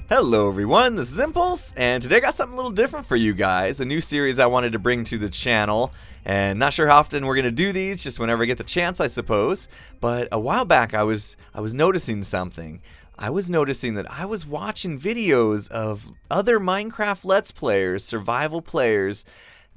Hello everyone, this is Impulse, and today I got something a little different for you guys. A new series I wanted to bring to the channel, and not sure how often we're going to do these, just whenever I get the chance, I suppose. But a while back I was noticing something. I was noticing that I was watching videos of other Minecraft Let's Players, survival players,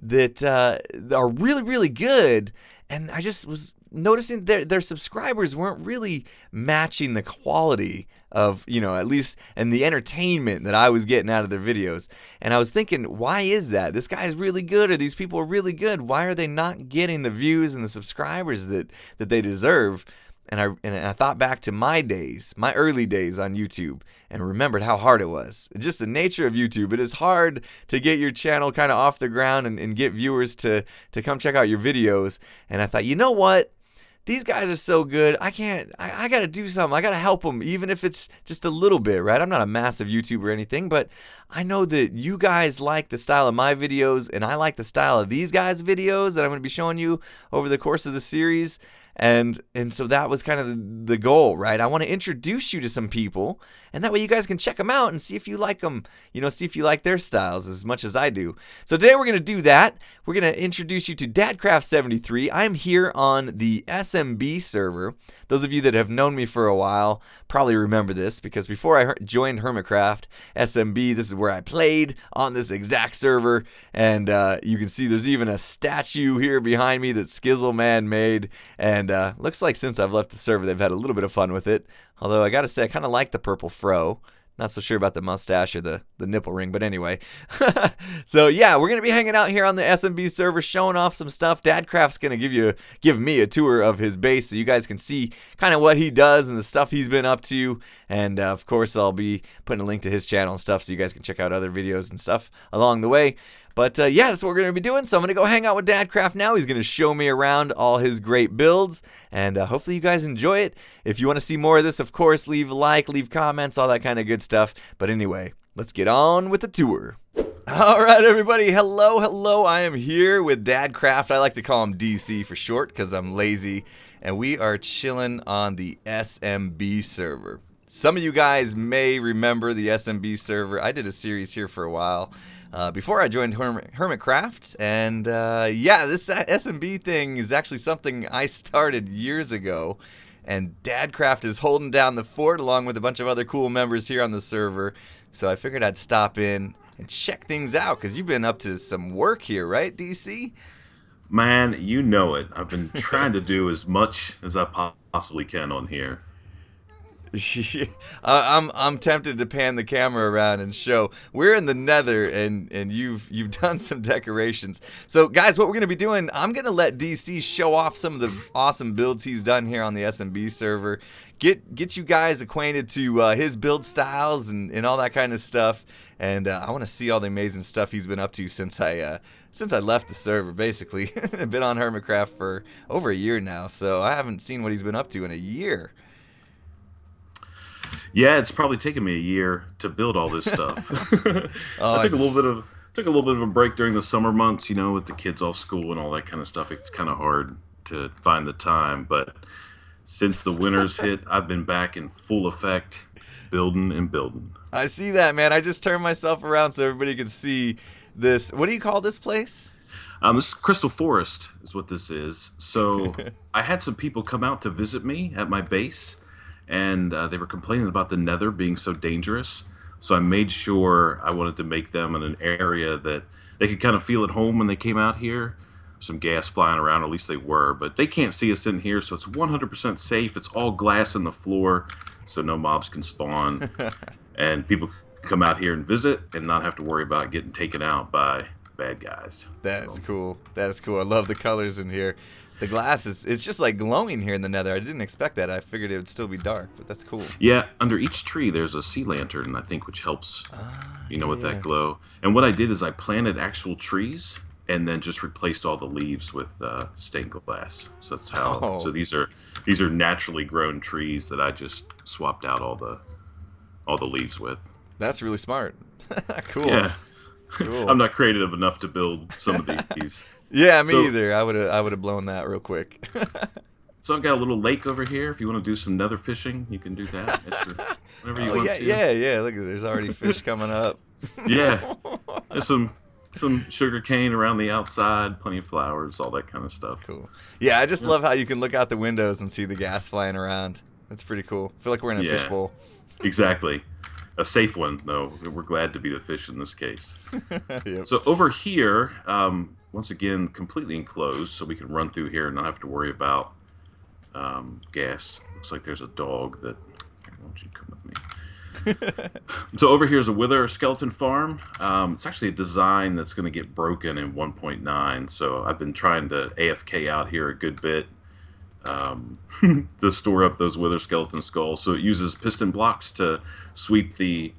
that are really, really good, and I just was noticing their subscribers weren't really matching the quality of, at least, and the entertainment that I was getting out of their videos. And I was thinking, why is that? This guy's really good, or these people are really good. Why are they not getting the views and the subscribers that they deserve? And I thought back to my days, my early days on YouTube, and remembered how hard it was. Just the nature of YouTube. It is hard to get your channel kind of off the ground and get viewers to come check out your videos. And I thought, you know what? These guys are so good. I got to do something. I got to help them, even if it's just a little bit, right? I'm not a massive YouTuber or anything, but I know that you guys like the style of my videos, and I like the style of these guys' videos that I'm going to be showing you over the course of the series. And so that was kind of the goal, right? I want to introduce you to some people, and that way you guys can check them out and see if you like them, see if you like their styles as much as I do. So today we're going to do that. We're going to introduce you to DadCraft73. I'm here on the SMB server. Those of you that have known me for a while probably remember this, because before I joined Hermitcraft, SMB, this is where I played on this exact server. And you can see there's even a statue here behind me that Skizzleman made. And looks like since I've left the server, they've had a little bit of fun with it. Although I gotta say, I kind of like the purple fro. Not so sure about the mustache or the nipple ring, but anyway. So yeah, we're gonna be hanging out here on the SMB server, showing off some stuff. DadCraft's gonna give me a tour of his base, so you guys can see kind of what he does and the stuff he's been up to. And of course, I'll be putting a link to his channel and stuff, so you guys can check out other videos and stuff along the way. But yeah, that's what we're going to be doing. So I'm going to go hang out with DadCraft now. He's going to show me around all his great builds. And hopefully you guys enjoy it. If you want to see more of this, of course, leave a like, leave comments, all that kind of good stuff. But anyway, let's get on with the tour. All right, everybody. Hello. I am here with DadCraft. I like to call him DC for short because I'm lazy. And we are chilling on the SMB server. Some of you guys may remember the SMB server. I did a series here for a while. Before I joined Hermitcraft, and yeah, this SMB thing is actually something I started years ago, and DadCraft is holding down the fort along with a bunch of other cool members here on the server, so I figured I'd stop in and check things out, because you've been up to some work here, right, DC? Man, you know it. I've been trying to do as much as I possibly can on here. I'm tempted to pan the camera around and show we're in the Nether, and you've done some decorations. So guys, what we're gonna be doing, I'm gonna let DC show off some of the awesome builds he's done here on the SMB server. Get you guys acquainted to his build styles and all that kind of stuff. And I want to see all the amazing stuff he's been up to since I left the server. Basically, I've been on Hermitcraft for over a year now, so I haven't seen what he's been up to in a year. Yeah, it's probably taken me a year to build all this stuff. I took a little bit of a break during the summer months, with the kids off school and all that kind of stuff. It's kind of hard to find the time, but since the winter's hit, I've been back in full effect, building and building. I see that, man. I just turned myself around so everybody can see this. What do you call this place? This is Crystal Forest is what this is. So I had some people come out to visit me at my base, and they were complaining about the Nether being so dangerous. So I made sure I wanted to make them in an area that they could kind of feel at home when they came out here. Some gas flying around, or at least they were. But they can't see us in here, so it's 100% safe. It's all glass in the floor, so no mobs can spawn. And people can come out here and visit and not have to worry about getting taken out by bad guys. That's cool. That's cool. I love the colors in here. The glass it's just like glowing here in the Nether. I didn't expect that. I figured it would still be dark, but that's cool. Yeah, under each tree there's a sea lantern, I think, which helps, with that glow. And what I did is I planted actual trees and then just replaced all the leaves with stained glass. So that's how. Oh. So these are naturally grown trees that I just swapped out all the leaves with. That's really smart. Cool. Yeah. Cool. I'm not creative enough to build some of these. Yeah, me either. I would have blown that real quick. So I've got a little lake over here. If you want to do some nether fishing, you can do that whenever you Oh want yeah, to. yeah. Look, there's already fish coming up. Yeah, there's some sugar cane around the outside, plenty of flowers, all that kind of stuff. Cool. Yeah, I just Yep. love how you can look out the windows and see the gas flying around. That's pretty cool. I feel like we're in a Yeah, fishbowl. exactly. A safe one, though. We're glad to be the fish in this case. Yep. So over here, once again, completely enclosed, so we can run through here and not have to worry about gas. Looks like there's a dog that. Why don't you come with me? So over here is a wither skeleton farm. It's actually a design that's going to get broken in 1.9. So I've been trying to AFK out here a good bit to store up those wither skeleton skulls. So it uses piston blocks to sweep the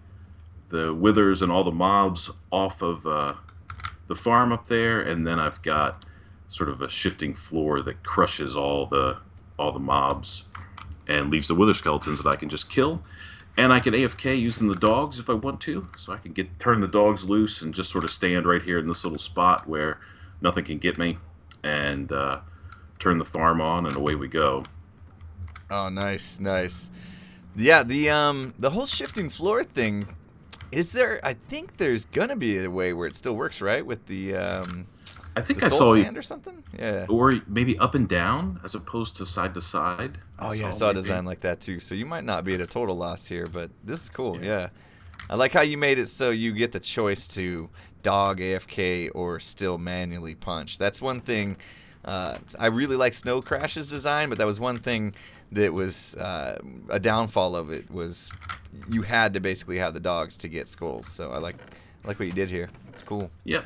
withers and all the mobs off of the farm up there, and then I've got sort of a shifting floor that crushes all the mobs and leaves the wither skeletons that I can just kill. And I can AFK using the dogs if I want to, so I can turn the dogs loose and just sort of stand right here in this little spot where nothing can get me, and turn the farm on, and away we go. Oh, nice, nice. Yeah, the whole shifting floor thing. Is there? I think there's gonna be a way where it still works, right? With I think the I soul saw, sand or something. Yeah. or maybe up and down as opposed to side to side. Oh yeah, I saw a design like that too. So you might not be at a total loss here, but this is cool. Yeah. Yeah. I like how you made it so you get the choice to dog AFK or still manually punch. That's one thing. I really like Snow Crash's design, but that was one thing that was a downfall of it was you had to basically have the dogs to get skulls. So I like what you did here. It's cool. Yep.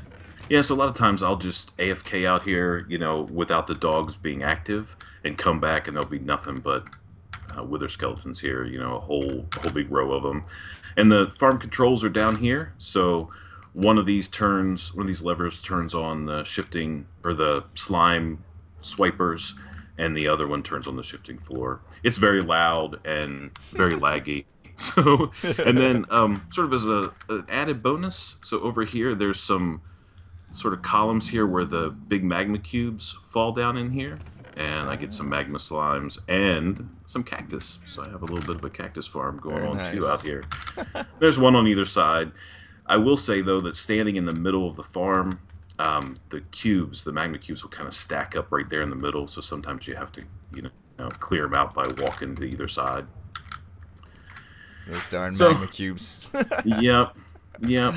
Yeah, so a lot of times I'll just AFK out here, without the dogs being active, and come back and there'll be nothing but wither skeletons here, a whole big row of them. And the farm controls are down here, so one of these levers turns on the shifting, or the slime swipers, and the other one turns on the shifting floor. It's very loud and very laggy. So, and then sort of as an added bonus, so over here there's some sort of columns here where the big magma cubes fall down in here, and I get some magma slimes and some cactus. So I have a little bit of a cactus farm going Very on nice. too out here. There's one on either side. I will say though that standing in the middle of the farm, the magma cubes will kind of stack up right there in the middle. So sometimes you have to, clear them out by walking to either side. Those darn magma cubes. Yep, yep.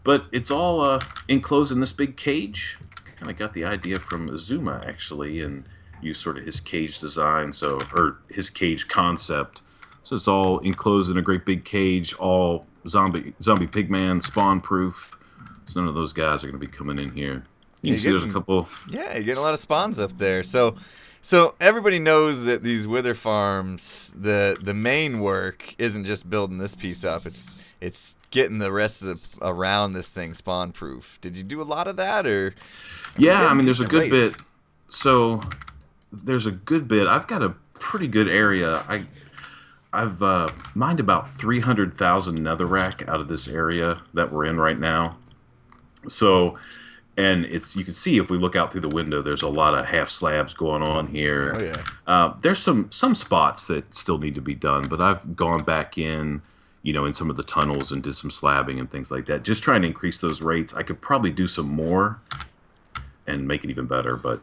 But it's all enclosed in this big cage. Kind of got the idea from Azuma actually, and used sort of his cage design, or his cage concept. So it's all enclosed in a great big cage, all zombie pigman spawn proof. So none of those guys are going to be coming in here. You can see there's a couple. Yeah, you're getting a lot of spawns up there. So everybody knows that these wither farms, the main work isn't just building this piece up. It's getting the rest of around this thing spawn proof. Did you do a lot of that, or? Yeah, I mean, there's a good rates. bit. So there's a good bit. I've got a pretty good area. I've mined about 300,000 netherrack out of this area that we're in right now. So, and you can see if we look out through the window, there's a lot of half slabs going on here. Oh yeah. There's some spots that still need to be done, but I've gone back in, in some of the tunnels and did some slabbing and things like that. Just trying to increase those rates. I could probably do some more and make it even better, but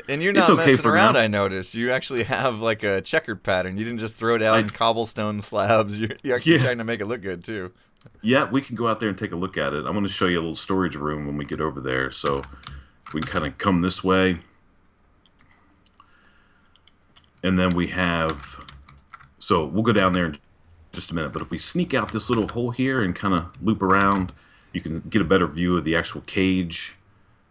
and you're not it's okay messing for around. now. I noticed you actually have like a checkered pattern. You didn't just throw down cobblestone slabs. You're actually trying to make it look good too. Yeah, we can go out there and take a look at it. I'm going to show you a little storage room when we get over there. So we can kind of come this way. And then we have... So we'll go down there in just a minute. But if we sneak out this little hole here and kind of loop around, you can get a better view of the actual cage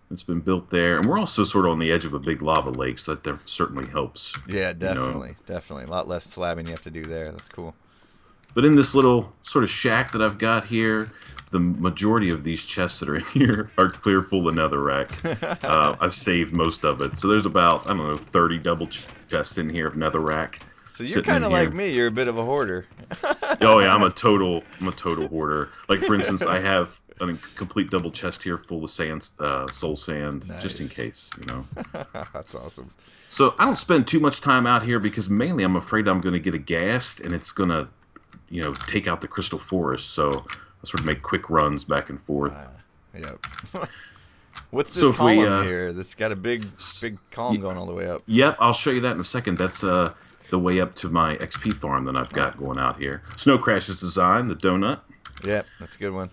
that's been built there. And we're also sort of on the edge of a big lava lake, so that certainly helps. Yeah, definitely. Definitely. A lot less slabbing you have to do there. That's cool. But in this little sort of shack that I've got here, the majority of these chests that are in here are clear full of netherrack. I've saved most of it. So there's about, 30 double chests in here of netherrack. So you're kind of like me. You're a bit of a hoarder. Oh yeah, I'm a total hoarder. Like for instance, I have a complete double chest here full of sand, soul sand, just in Nice. case, That's awesome. So I don't spend too much time out here because mainly I'm afraid I'm going to get aghast and it's going to, take out the crystal forest. So I sort of make quick runs back and forth. Yep. What's So this if we, column here? This got a big column going all the way up. yep, I'll show you that in a second. That's the way up to my XP farm that I've got going out here. Snow Crash's design, the donut. Yeah, that's a good one.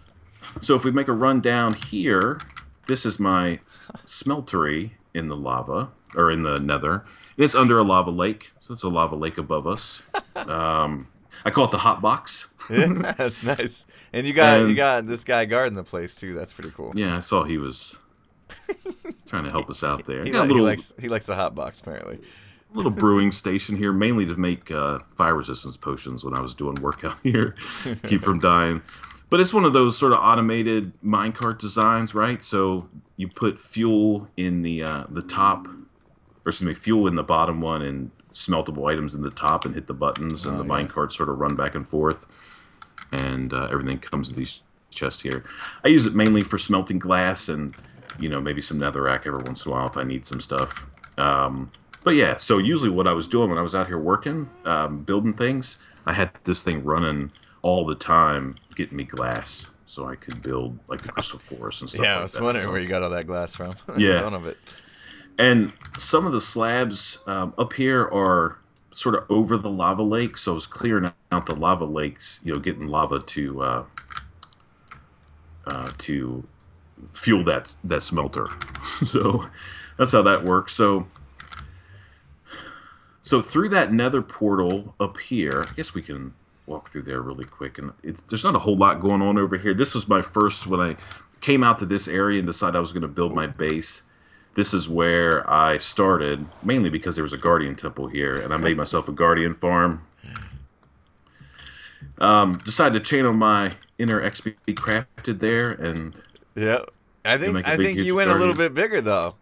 So if we make a run down here, this is my smeltery in the lava, or in the nether. And it's under a lava lake, so it's a lava lake above us. I call it the hot box. Yeah, that's nice. And you And got this guy guarding the place too. That's pretty cool. yeah, I saw he was trying to help us out there. He, Got a he likes the hot box apparently. little brewing station here, mainly to make fire resistance potions when I was doing work out here, keep from dying. But it's one of those sort of automated minecart designs, right? So you put fuel in the top, or excuse me, fuel in the bottom one, and smeltable items in the top, and hit the buttons, and the minecart sort of run back and forth, and everything comes in these chests here. I use it mainly for smelting glass, and maybe some netherrack every once in a while if I need some stuff. But yeah, so usually what I was doing when I was out here working, building things, I had this thing running all the time, getting me glass, so I could build like the crystal forest and stuff. Yeah, like I was that. wondering where you got all that glass from. Yeah. A ton of it. And some of the slabs up here are sort of over the lava lake, so I was clearing out the lava lakes, getting lava to fuel that smelter. So that's how that works. So through that nether portal up here, I guess we can walk through there really quick. And there's not a whole lot going on over here. This was my first, when I came out to this area and decided I was going to build my base. This is where I started, mainly because there was a guardian temple here, and I made myself a guardian farm. Decided to channel my inner XP crafted there, and yeah, I think you went a little bit bigger though.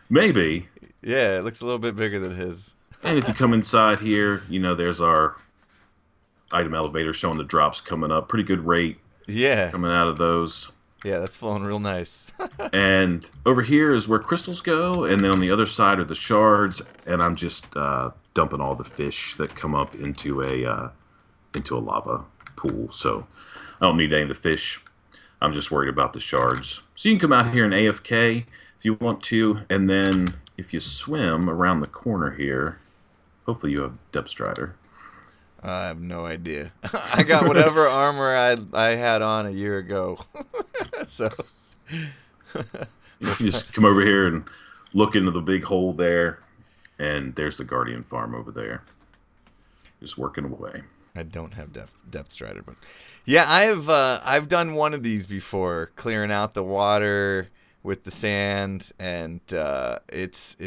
Maybe. Yeah, it looks a little bit bigger than his. And if you come inside here, there's our item elevator showing the drops coming up. Pretty good rate. Yeah. Coming out of those. Yeah, that's flowing real nice. And over here is where crystals go, and then on the other side are the shards, and I'm just dumping all the fish that come up into a lava pool. So I don't need any of the fish. I'm just worried about the shards. So you can come out here and AFK if you want to, and then if you swim around the corner here, hopefully you have Depth Strider. I have no idea. I got whatever armor I had on a year ago. So you just come over here and look into the big hole there, and there's the Guardian farm over there. Just working away. I don't have depth strider, but yeah, I've done one of these before, clearing out the water with the sand, and it's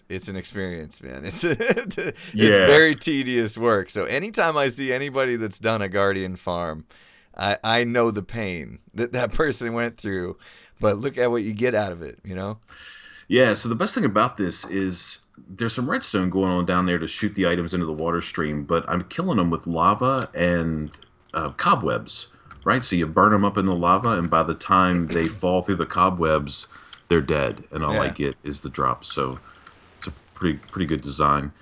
an experience, man. It's very tedious work. So anytime I see anybody that's done a guardian farm, I know the pain that person went through, but look at what you get out of it, Yeah, so the best thing about this is there's some redstone going on down there to shoot the items into the water stream, but I'm killing them with lava and cobwebs, right? So you burn them up in the lava, and by the time they fall through the cobwebs, they're dead, and all I get is the drops. So it's a pretty good design.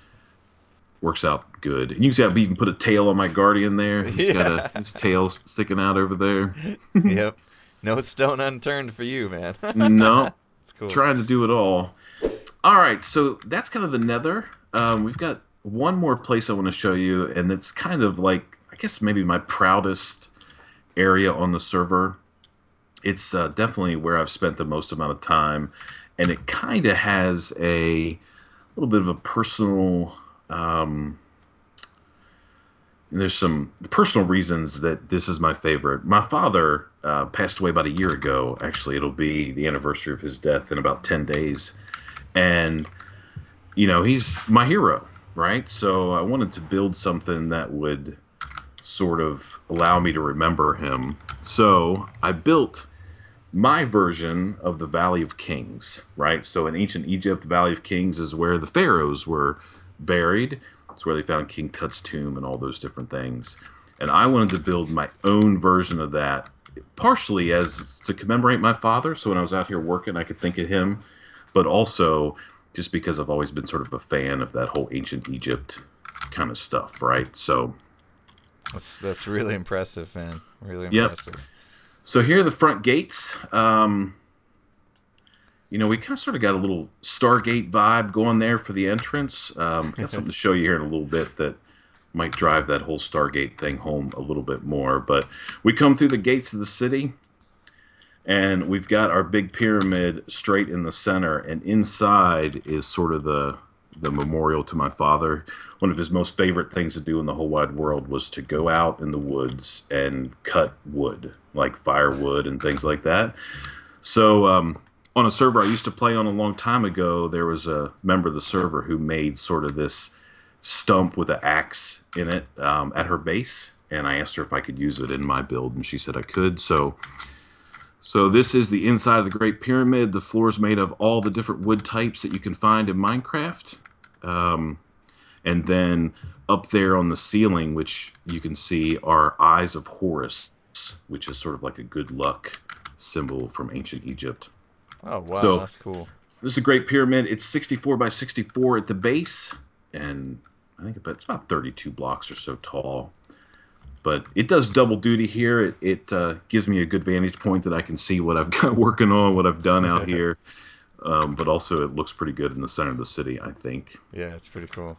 Works out good. And you can see I've even put a tail on my guardian there. He's got his tail sticking out over there. Yep. No stone unturned for you, man. No. It's cool. Trying to do it all. All right, so that's kind of the nether. We've got one more place I want to show you, and it's kind of like, I guess maybe my proudest area on the server. It's definitely where I've spent the most amount of time, and it kind of has a little bit of a personal... there's some personal reasons that this is my favorite. My father passed away about a year ago. Actually, it'll be the anniversary of his death in about 10 days. And, he's my hero, right? So I wanted to build something that would sort of allow me to remember him. So I built my version of the Valley of Kings, right? So in ancient Egypt, Valley of Kings is where the pharaohs were buried. It's where they found King Tut's tomb and all those different things. And I wanted to build my own version of that, partially as to commemorate my father. So when I was out here working, I could think of him, but also just because I've always been sort of a fan of that whole ancient Egypt kind of stuff, right? So, That's really impressive, man. Really yep. impressive. So here are the front gates. We kind of sort of got a little Stargate vibe going there for the entrance. Got something to show you here in a little bit that might drive that whole Stargate thing home a little bit more. But we come through the gates of the city, and we've got our big pyramid straight in the center, and inside is sort of the memorial to my father. One of his most favorite things to do in the whole wide world was to go out in the woods and cut wood, like firewood and things like that. So on a server I used to play on a long time ago, there was a member of the server who made sort of this stump with an axe in it at her base, and I asked her if I could use it in my build, and she said I could. So this is the inside of the Great Pyramid. The floor is made of all the different wood types that you can find in Minecraft. And then up there on the ceiling, which you can see, are Eyes of Horus, which is sort of like a good luck symbol from ancient Egypt. Oh, wow, So that's cool. this is a Great Pyramid. It's 64 by 64 at the base, and I think it's about 32 blocks or so tall. But it does double duty here. It gives me a good vantage point that I can see what I've got working on, what I've done out here. But also it looks pretty good in the center of the city, I think. Yeah, it's pretty cool.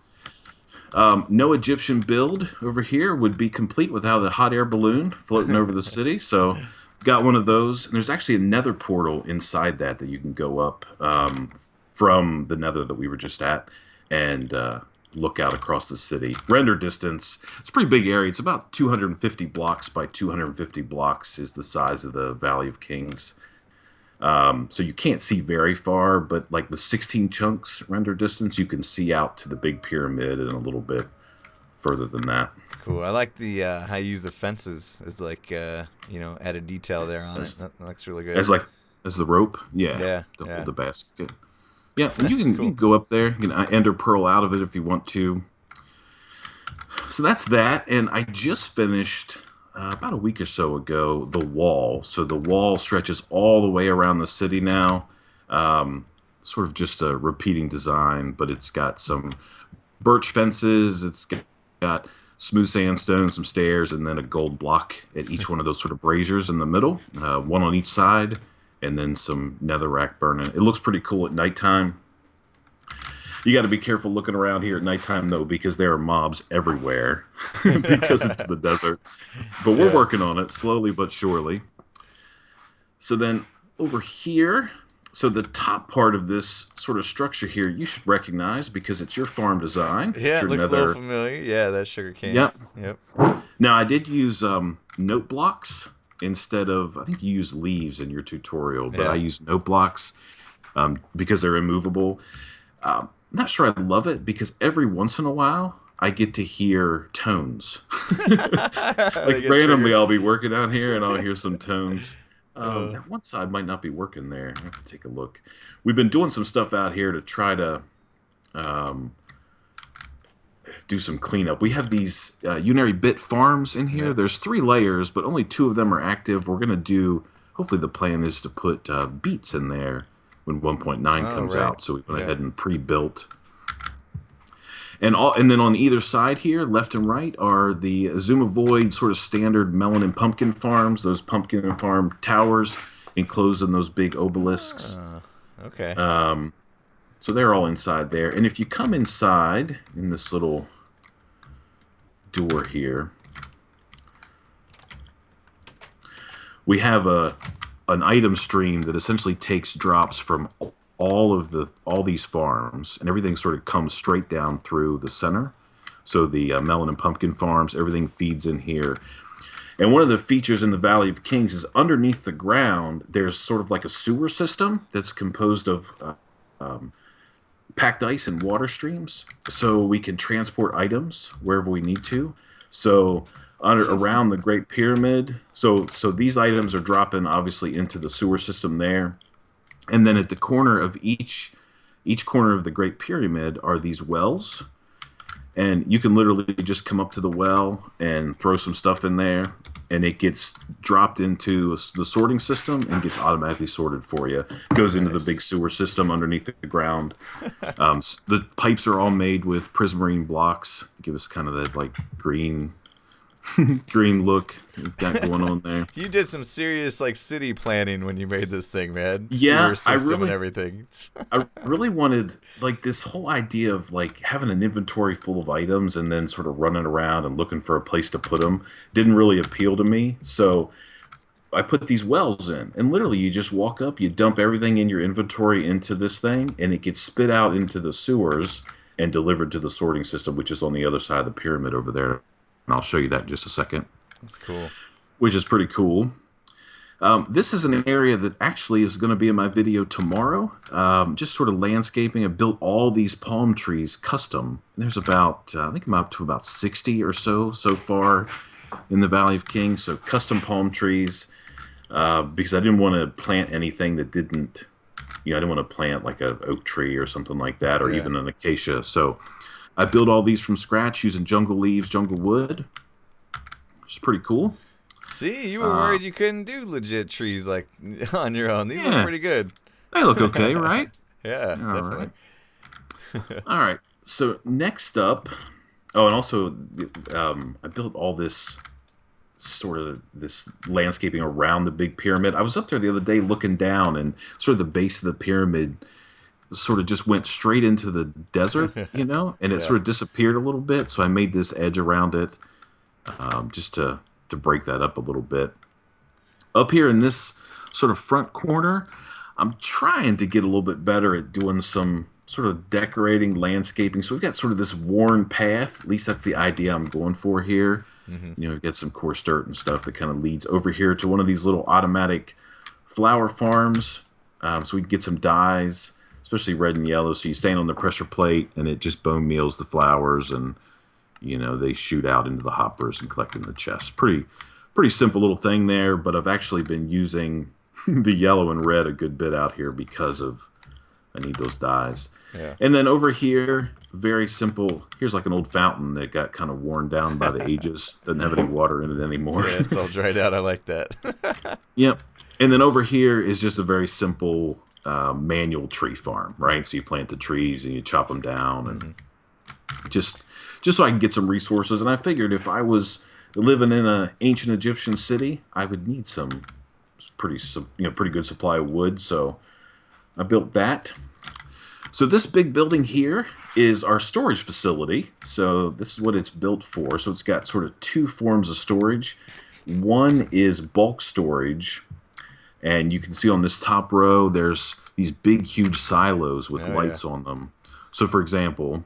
No Egyptian build over here would be complete without a hot air balloon floating over the city. So got one of those. And there's actually a Nether portal inside that you can go up from the Nether that we were just at and look out across the city. Render distance, it's a pretty big area. It's about 250 blocks by 250 blocks is the size of the Valley of Kings. So you can't see very far, but like with 16 chunks render distance, you can see out to the big pyramid and a little bit further than that. It's cool. I like the how you use the fences as like added detail there on it. That looks really good. As the rope, to hold the basket. Yeah, and you can go up there, ender pearl out of it if you want to. So that's that, and I just finished about a week or so ago the wall. So the wall stretches all the way around the city now. Sort of just a repeating design, but it's got some birch fences. It's got smooth sandstone, some stairs, and then a gold block at each one of those sort of braziers in the middle, one on each side, and then some netherrack burning. It looks pretty cool at nighttime. You got to be careful looking around here at nighttime, though, because there are mobs everywhere because it's the desert. But we're working on it slowly but surely. So then over here, so the top part of this sort of structure here, you should recognize because it's your farm design. Yeah, it looks a little familiar. Yeah, that's sugar cane. Yep. Now, I did use note blocks instead of, I think you use leaves in your tutorial, but I use note blocks because they're immovable. I'm not sure I love it because every once in a while I get to hear tones. Like randomly I'll be working out here and I'll hear some tones. That one side might not be working there. I have to take a look. We've been doing some stuff out here to try to do some cleanup. We have these unary bit farms in here. There's 3 layers, but only 2 of them are active. We're going to do, hopefully the plan is to put beets in there when 1.9 comes out. So we went ahead and pre-built. And then on either side here, left and right, are the Azuma Void sort of standard melon and pumpkin farms, those pumpkin and farm towers enclosed in those big obelisks. Okay. So they're all inside there. And if you come inside in this little door here, we have an item stream that essentially takes drops from all these farms, and everything sort of comes straight down through the center. So the melon and pumpkin farms, everything feeds in here. And one of the features in the Valley of Kings is underneath the ground, there's sort of like a sewer system that's composed of packed ice and water streams, so we can transport items wherever we need to. So around the Great Pyramid, so these items are dropping obviously into the sewer system there. And then at the corner of each corner of the Great Pyramid are these wells. and you can literally just come up to the well and throw some stuff in there, and it gets dropped into the sorting system and gets automatically sorted for you. It goes into the big Nice. sewer system underneath the ground. The pipes are all made with prismarine blocks to give us kind of that like green look we've got going on there. You did some serious like city planning when you made this thing, man. Yeah, Sewer system and everything. I really wanted like this whole idea of like having an inventory full of items and then sort of running around and looking for a place to put them didn't really appeal to me. So I put these wells in, and literally you just walk up, you dump everything in your inventory into this thing, and it gets spit out into the sewers and delivered to the sorting system, which is on the other side of the pyramid over there. And I'll show you that in just a second, That's cool. which is pretty cool. This is an area that actually is going to be in my video tomorrow. Just sort of landscaping. I built all these palm trees custom. There's about, I think I'm up to about 60 or so far in the Valley of Kings. So custom palm trees, because I didn't want to plant anything that didn't, I didn't want to plant like an oak tree or something like that, or Yeah. even an acacia. So I built all these from scratch using jungle leaves, jungle wood, which is pretty cool. See, you were worried you couldn't do legit trees like on your own. These look Yeah. pretty good. They look okay, right? Yeah, All definitely. right. All right. So next up, oh, and also, I built all this sort of this landscaping around the big pyramid. I was up there the other day looking down, and sort of the base of the pyramid sort of just went straight into the desert, and it Yeah. sort of disappeared a little bit. So I made this edge around it, just to break that up a little bit. Up here in this sort of front corner, I'm trying to get a little bit better at doing some sort of decorating, landscaping. So we've got sort of this worn path. At least that's the idea I'm going for here. We've got some coarse dirt and stuff that kind of leads over here to one of these little automatic flower farms. So we can get some dyes, especially red and yellow. So you stand on the pressure plate and it just bone meals the flowers, and they shoot out into the hoppers and collect in the chest. Pretty simple little thing there, but I've actually been using the yellow and red a good bit out here because I need those dyes. Yeah. And then over here, very simple. Here's like an old fountain that got kind of worn down by the ages. Doesn't have any water in it anymore. Yeah, it's all dried out. I like that. Yep. And then over here is just a very simple manual tree farm, right? So you plant the trees and you chop them down, and just so I can get some resources. And I figured if I was living in an ancient Egyptian city, I would need some pretty good supply of wood. So I built that. So this big building here is our storage facility. So this is what it's built for. So it's got sort of two forms of storage. One is bulk storage, and you can see on this top row there's these big huge silos with lights on them. So for example,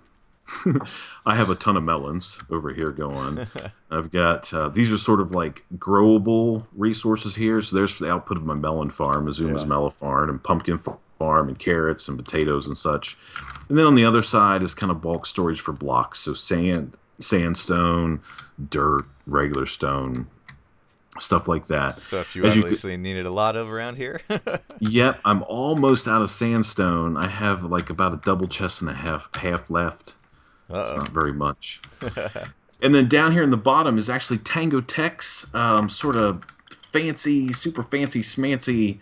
I have a ton of melons over here going. I've got these are sort of like growable resources here. So there's the output of my melon farm, Azuma's melon farm, and pumpkin farm, and carrots and potatoes and such. And then on the other side is kind of bulk storage for blocks. So sandstone, dirt, regular stone, stuff like that. Stuff you As obviously needed a lot of around here. Yep, I'm almost out of sandstone. I have like about a double chest and a half left. It's not very much. And then down here in the bottom is actually Tango Tech's sort of super fancy, smancy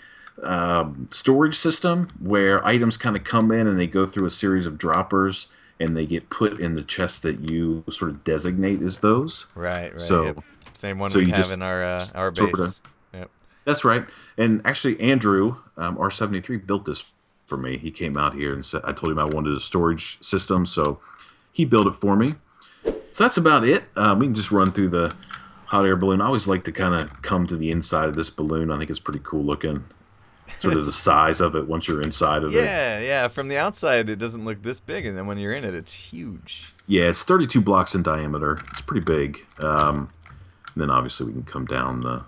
storage system where items kind of come in and they go through a series of droppers and they get put in the chest that you sort of designate as those. Right. So, Yep. Same one so we you have just in our base. sorta- Yep. That's right. And actually, Andrew, R73, built this for me. He came out here and said, I told him I wanted a storage system, so he built it for me. So that's about it. We can just run through the hot air balloon. I always like to kind of come to the inside of this balloon. I think it's pretty cool looking. Sort of the size of it once you're inside of it. Yeah. From the outside, it doesn't look this big, and then when you're in it, it's huge. Yeah, it's 32 blocks in diameter. It's pretty big. And then obviously we can come down the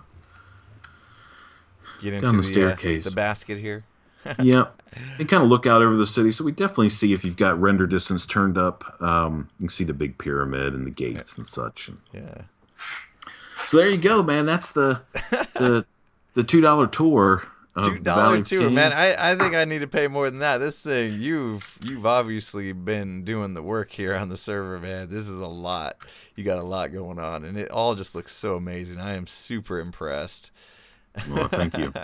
Get into staircase. The basket here. Yeah, and kind of look out over the city. So we definitely see if you've got render distance turned up. You can see the big pyramid and the gates and such. Yeah. So there you go, man. That's the $2 tour of the Valley $2 of tour, man. Kings. I think I need to pay more than that. This thing, you've obviously been doing the work here on the server, man. This is a lot. You got a lot going on, and it all just looks so amazing. I am super impressed. Well, thank you.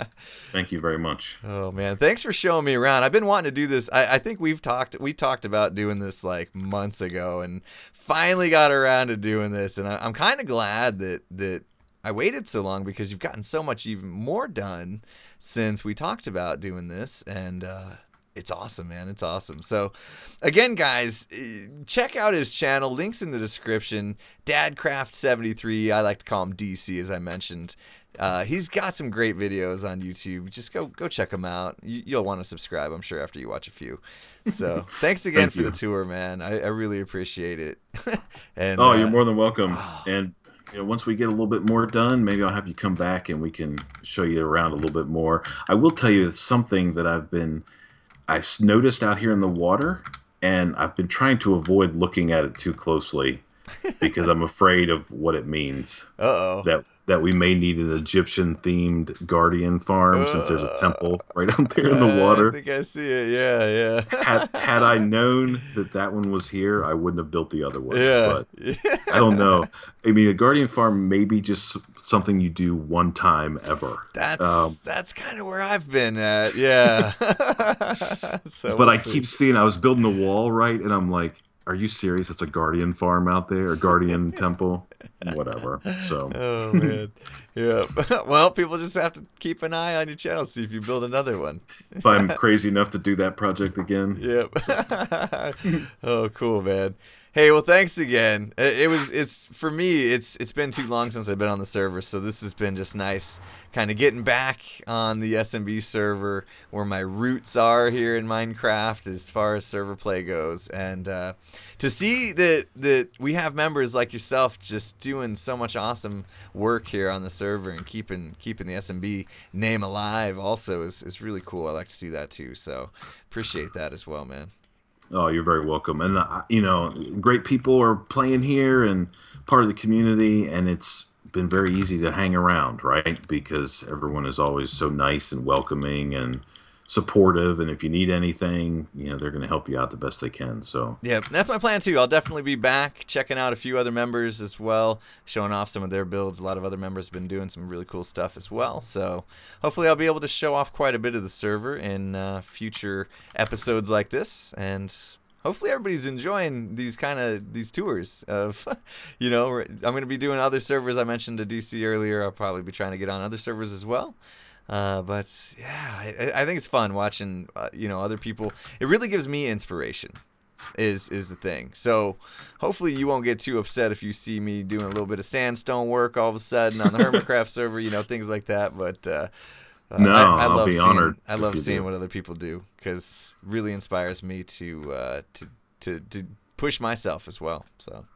Thank you very much. Oh man, thanks for showing me around. I've been wanting to do this. I think we talked about doing this like months ago, and finally got around to doing this. And I'm kind of glad that I waited so long, because you've gotten so much even more done since we talked about doing this. And it's awesome, man. It's awesome. So, again, guys, check out his channel. Links in the description. DadCraft73. I like to call him DC, as I mentioned. He's got some great videos on YouTube. Just go check him out. You'll want to subscribe, I'm sure, after you watch a few. So thanks again for the tour, man. I really appreciate it. And you're more than welcome. And once we get a little bit more done, maybe I'll have you come back and we can show you around a little bit more. I will tell you something that I've noticed out here in the water, and I've been trying to avoid looking at it too closely because I'm afraid of what it means. That we may need an Egyptian-themed guardian farm, since there's a temple right out there in the water. I think I see it. Yeah. Had I known that one was here, I wouldn't have built the other one. Yeah. But I don't know. I mean, a guardian farm may be just something you do one time ever. That's kind of where I've been at. Yeah. But I keep seeing, I was building the wall, right? And I'm like, are you serious? It's a guardian farm out there, a guardian temple, whatever. So. Oh man, yeah. Well, people just have to keep an eye on your channel, see if you build another one. If I'm crazy enough to do that project again. Yep. Oh, cool, man. Hey, well, thanks again. It's for me. It's been too long since I've been on the server, so this has been just nice, kind of getting back on the SMB server where my roots are here in Minecraft as far as server play goes, and to see that we have members like yourself just doing so much awesome work here on the server and keeping the SMB name alive also is really cool. I like to see that too. So appreciate that as well, man. Oh, you're very welcome. And, great people are playing here and part of the community, and it's been very easy to hang around, right? Because everyone is always so nice and welcoming and supportive, and if you need anything, they're going to help you out the best they can. So yeah, that's my plan too. I'll definitely be back checking out a few other members as well, showing off some of their builds. A lot of other members have been doing some really cool stuff as well, so hopefully I'll be able to show off quite a bit of the server in future episodes like this, and hopefully everybody's enjoying these tours of I'm going to be doing other servers. I mentioned to DC earlier. I'll probably be trying to get on other servers as well. But yeah, I think it's fun watching other people. It really gives me inspiration, is the thing. So hopefully you won't get too upset if you see me doing a little bit of sandstone work all of a sudden on the Hermitcraft server, things like that. But no, I'll be honored. I love seeing what other people do, because it really inspires me to push myself as well. So.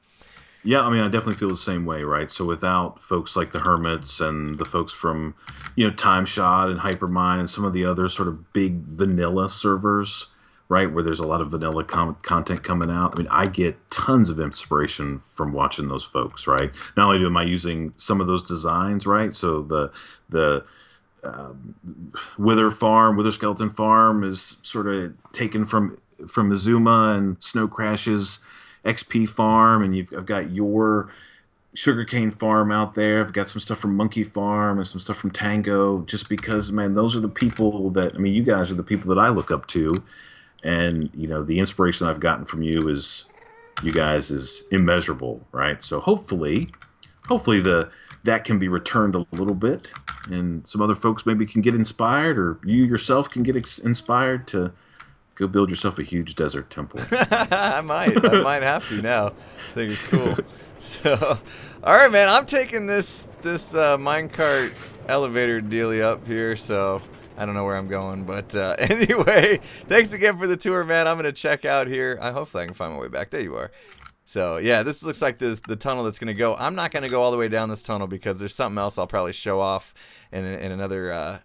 Yeah, I mean, I definitely feel the same way, right? So without folks like the Hermits and the folks from, Time Shot and Hypermine and some of the other sort of big vanilla servers, right, where there's a lot of vanilla content coming out, I mean, I get tons of inspiration from watching those folks, right? Not only am I using some of those designs, right? So the Wither Skeleton Farm is sort of taken from Azuma and Snow Crash's XP farm, and I've got your sugarcane farm out there. I've got some stuff from Monkey Farm and some stuff from Tango, just because, man, those are the people you guys are the people that I look up to, and the inspiration I've gotten from you guys is immeasurable, right? So hopefully that can be returned a little bit, and some other folks maybe can get inspired, or you yourself can get inspired to go build yourself a huge desert temple. I might have to now. I think it's cool. So, all right, man. I'm taking this minecart elevator dealie up here. So I don't know where I'm going, but anyway, thanks again for the tour, man. I'm gonna check out here. Hopefully I can find my way back. There you are. So yeah, this looks like the tunnel that's gonna go. I'm not gonna go all the way down this tunnel because there's something else I'll probably show off in another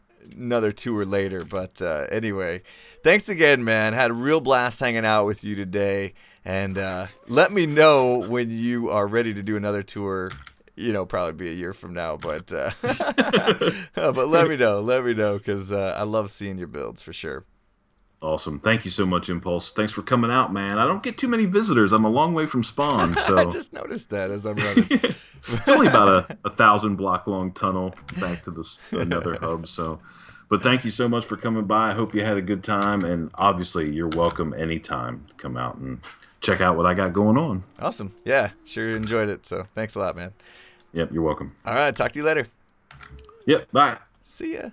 tour later. But anyway, thanks again, man. Had a real blast hanging out with you today, and let me know when you are ready to do another tour, probably be a year from now. But but let me know, because I love seeing your builds for sure. Awesome. Thank you so much, Impulse. Thanks for coming out, man. I don't get too many visitors. I'm a long way from spawn, so I just noticed that as I'm running. it's only about a 1,000-block long tunnel back to the Nether hub. So, but thank you so much for coming by. I hope you had a good time, and obviously you're welcome anytime to come out and check out what I got going on. Awesome. Yeah, sure enjoyed it. So thanks a lot, man. Yep, you're welcome. All right, talk to you later. Yep, bye. See ya.